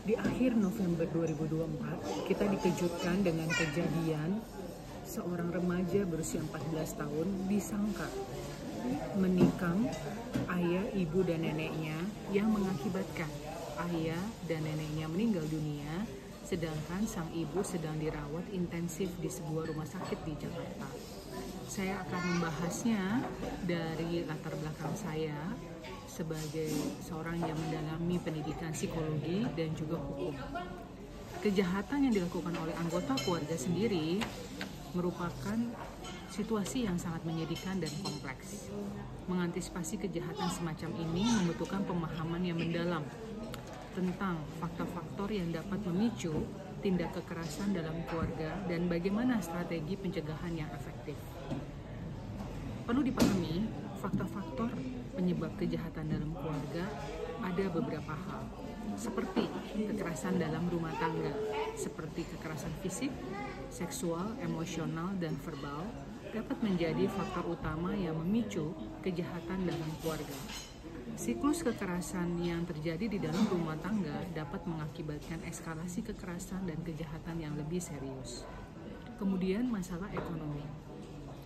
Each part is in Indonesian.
Di akhir November 2024, kita dikejutkan dengan kejadian seorang remaja berusia 14 tahun disangka menikam ayah, ibu, dan neneknya yang mengakibatkan ayah dan neneknya meninggal dunia, sedangkan sang ibu sedang dirawat intensif di sebuah rumah sakit di Jakarta. Saya akan membahasnya dari latar belakang saya sebagai seorang yang mendalami pendidikan psikologi dan juga hukum. Kejahatan yang dilakukan oleh anggota keluarga sendiri merupakan situasi yang sangat menyedihkan dan kompleks. Mengantisipasi kejahatan semacam ini membutuhkan pemahaman yang mendalam tentang faktor-faktor yang dapat memicu tindak kekerasan dalam keluarga dan bagaimana strategi pencegahan yang efektif. Perlu dipahami, faktor-faktor penyebab kejahatan dalam keluarga ada beberapa hal, seperti kekerasan dalam rumah tangga, seperti kekerasan fisik, seksual, emosional, dan verbal, dapat menjadi faktor utama yang memicu kejahatan dalam keluarga. Siklus kekerasan yang terjadi di dalam rumah tangga dapat mengakibatkan eskalasi kekerasan dan kejahatan yang lebih serius. Kemudian masalah ekonomi.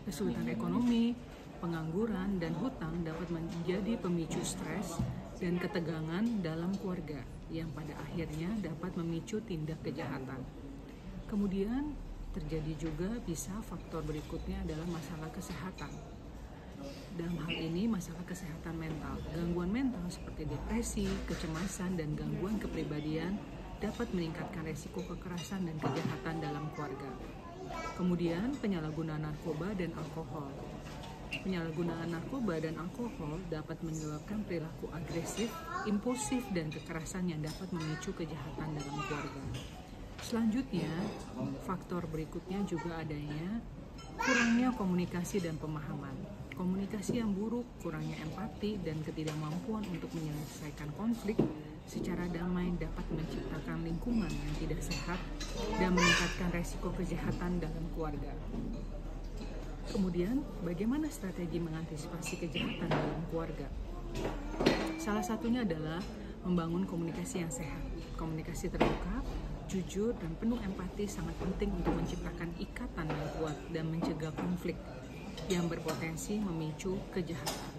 Kesulitan ekonomi, pengangguran, dan hutang dapat menjadi pemicu stres dan ketegangan dalam keluarga yang pada akhirnya dapat memicu tindak kejahatan. Kemudian terjadi juga bisa faktor berikutnya adalah masalah kesehatan. Dalam hal ini masalah kesehatan mental. Gangguan mental seperti depresi, kecemasan, dan gangguan kepribadian dapat meningkatkan resiko kekerasan dan kejahatan dalam keluarga. Kemudian penyalahgunaan narkoba dan alkohol. Penyalahgunaan narkoba dan alkohol dapat menyebabkan perilaku agresif, impulsif, dan kekerasan yang dapat memicu kejahatan dalam keluarga. Selanjutnya, faktor berikutnya juga adanya kurangnya komunikasi dan pemahaman. Komunikasi yang buruk, kurangnya empati, dan ketidakmampuan untuk menyelesaikan konflik secara damai dapat menciptakan lingkungan yang tidak sehat dan meningkatkan resiko kejahatan dalam keluarga. Kemudian, bagaimana strategi mengantisipasi kejahatan dalam keluarga? Salah satunya adalah membangun komunikasi yang sehat. Komunikasi terbuka, jujur, dan penuh empati sangat penting untuk menciptakan ikatan yang kuat dan mencegah konflik yang berpotensi memicu kejahatan.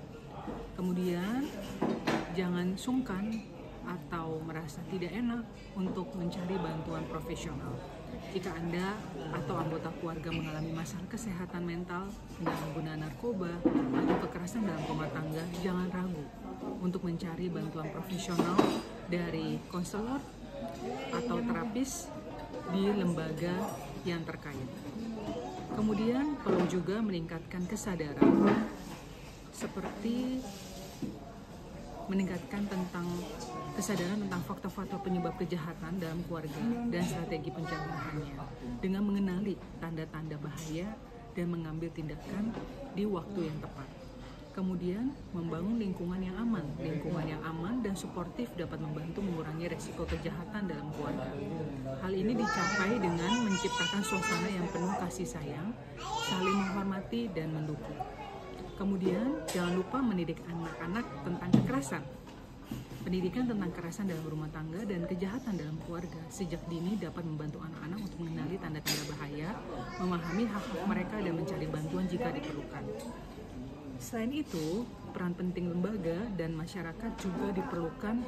Kemudian, jangan sungkan atau merasa tidak enak untuk mencari bantuan profesional. Jika Anda atau anggota keluarga mengalami masalah kesehatan mental, penyalahgunaan narkoba, atau kekerasan dalam rumah tangga, jangan ragu untuk mencari bantuan profesional dari konselor atau terapis di lembaga yang terkait. Kemudian perlu juga meningkatkan kesadaran, seperti meningkatkan kesadaran tentang faktor-faktor penyebab kejahatan dalam keluarga dan strategi pencegahannya dengan mengenali tanda-tanda bahaya dan mengambil tindakan di waktu yang tepat. Kemudian, membangun lingkungan yang aman. Lingkungan yang aman dan suportif dapat membantu mengurangi resiko kejahatan dalam keluarga. Hal ini dicapai dengan menciptakan suasana yang penuh kasih sayang, saling menghormati, dan mendukung. Kemudian, jangan lupa mendidik anak-anak tentang kekerasan. Pendidikan tentang kekerasan dalam rumah tangga dan kejahatan dalam keluarga sejak dini dapat membantu anak-anak untuk mengenali tanda-tanda bahaya, memahami hak-hak mereka, dan mencari bantuan jika diperlukan. Selain itu, peran penting lembaga dan masyarakat juga diperlukan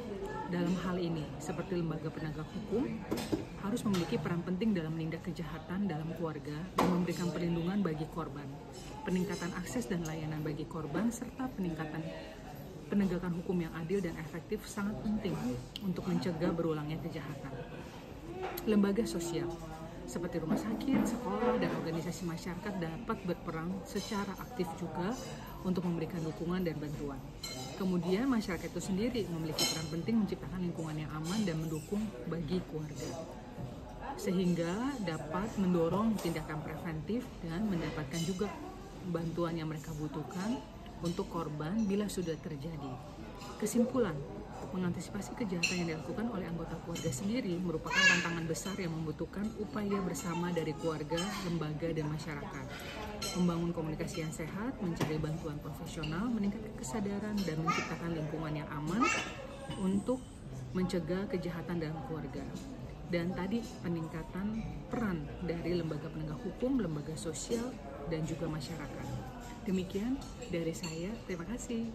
dalam hal ini, seperti lembaga penegak hukum harus memiliki peran penting dalam menindak kejahatan dalam keluarga dan memberikan perlindungan bagi korban, peningkatan akses dan layanan bagi korban, serta penegakan hukum yang adil dan efektif sangat penting untuk mencegah berulangnya kejahatan. Lembaga sosial seperti rumah sakit, sekolah, dan organisasi masyarakat dapat berperan secara aktif juga untuk memberikan dukungan dan bantuan. Kemudian masyarakat itu sendiri memiliki peran penting menciptakan lingkungan yang aman dan mendukung bagi keluarga, sehingga dapat mendorong tindakan preventif dan mendapatkan juga bantuan yang mereka butuhkan untuk korban bila sudah terjadi. Kesimpulan, mengantisipasi kejahatan yang dilakukan oleh anggota keluarga sendiri merupakan tantangan besar yang membutuhkan upaya bersama dari keluarga, lembaga, dan masyarakat. Membangun komunikasi yang sehat, mencari bantuan profesional, meningkatkan kesadaran, dan menciptakan lingkungan yang aman untuk mencegah kejahatan dalam keluarga. Dan tadi peningkatan peran dari lembaga penegak hukum, lembaga sosial, dan juga masyarakat. Demikian dari saya, terima kasih.